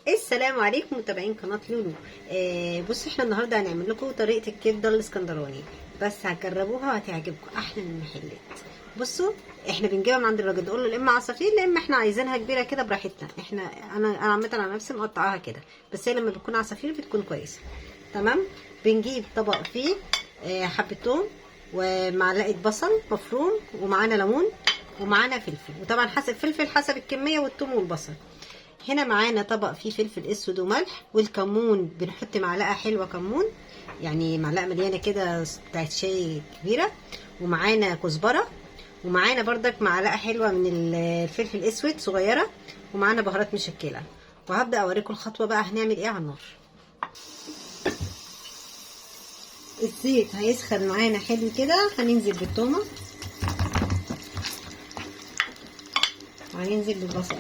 السلام عليكم متابعين قناه لولو. بصوا احنا النهارده هنعمل لكم طريقه الكبده الاسكندراني، بس هتجربوها وهتعجبكم احلى من المحلات. بصوا احنا بنجيبها من عند الراجل، نقول له لا اما عصافير لا اما احنا عايزينها كبيره كده براحتنا. انا عامه على نفسي مقطعاها كده، بس هي لما بتكون عصافير بتكون كويسه. تمام. بنجيب طبق فيه حبه ثوم ومعلقه بصل مفروم، ومعانا ليمون ومعانا فلفل، وطبعا حسب فلفل حسب الكميه والثوم والبصل. هنا معانا طبق فيه فلفل اسود وملح، والكمون بنحط معلقه حلوه كمون، يعني معلقه مليانه كده بتاعت شاي كبيره، ومعانا كزبره، ومعانا بردك معلقه حلوه من الفلفل الاسود صغيره، ومعانا بهارات مشكله. وهبدا اوريكم الخطوه بقى هنعمل ايه على النار. الزيت هيسخن معانا حلو كده، هننزل بالتومه وهننزل بالبصل،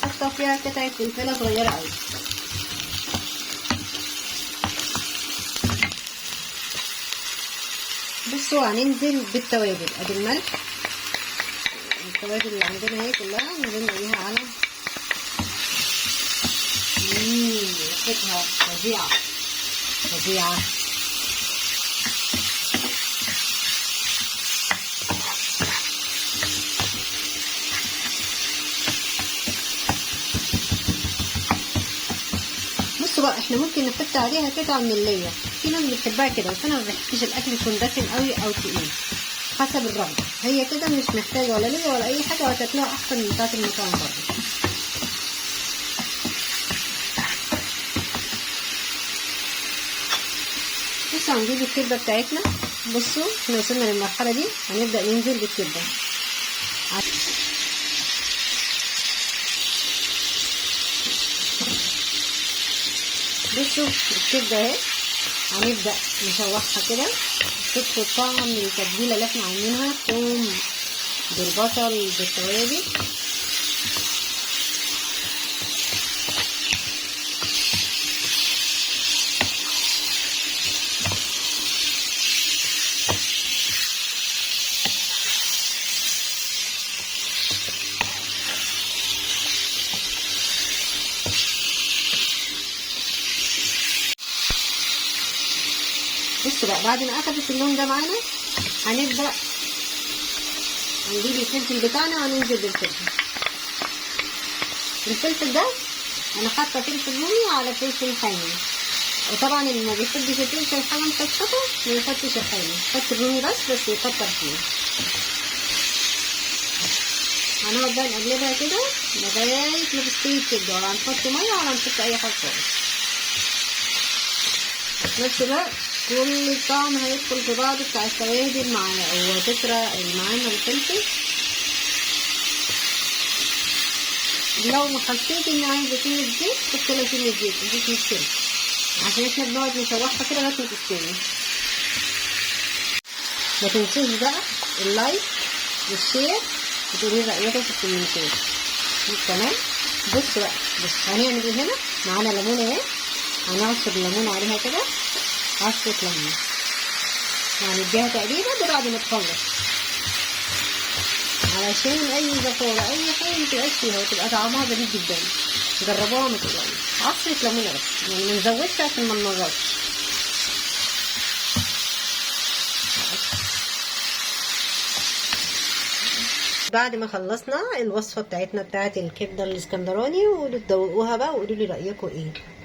حاطه فيها قطعه فلفله صغيره قوي. بصوا هننزل بالتوابل، ادي الملح، التوابل اللي عندنا اهي كلها نزلنا بيها على ريحتها فظيعه فظيعه. بصوا بقى احنا ممكن نحط عليها قطعه من اللية، في ناس بتحبها كده، بس انا ما بحبش الاكل يكون دسم قوي او تقيل، حسب الرغبه. هي كده مش محتاجه ولا لية ولا اي حاجه، وهتاكلوها احسن من بتاعه المطاعم برضه. بصوا هنجيب الكبده بتاعتنا. بصوا احنا وصلنا للمرحله دي، هنبدا ننزل بالكبده. بصوا الكبده اهي، هنبدا نشوحها كده تدخل طعم التتبيله اللي احنا عاملينها، ثوم بالبصل بالتوابل. بصوا بقى بعد ما اخدت اللون ده معانا، هنبدا هنجيب الفلفل بتاعنا وهننزل بالفلفل. الفلفل ده انا حاطه فلفل رومي على فلفل حامي، وطبعا اللي ما بيحبش الفلفل حاجه مشطشطه ما يحطش الحامي، يحط الرومي بس يكتر فيه. هنقعد بقى نقلبها كده لغايه ما تستوي الكبده، ولا هنحط ميه ولا هنحط اي حاجه خالص. في نفس الوقت كل الطعم هيدخل في بعض بتاع التوابل مع وتترى معانا الفلفل. لو حسيت ان عايزه سنه زيت حط لها سنه زيت، مفيش مشكله، عشان احنا بنقعد نشوحها كده لغايه ما تستوي. ما تنسوش بقى اللايك والشير وتقولي رايكم في الكومنتات. تمام. بصوا بقى، هنعمل ايه هنا. معانا ليمونه اهي، هنعصر الليمون عليها كده عصرة ليمون، وهنديها تقريبا ده بعد ما تخلص، علشان اي زفاره اي حاجه متبقاش فيها وتبقى طعمها جميل جدا. جربوها ما تقلقوش، عصرة ليمونه بس، يعني ما نزودش عشان ما نمرضش. بعد ما خلصنا الوصفه بتاعتنا بتاعت الكبده الاسكندراني، وتدوقوها بقى وقولوا لي رايكم ايه.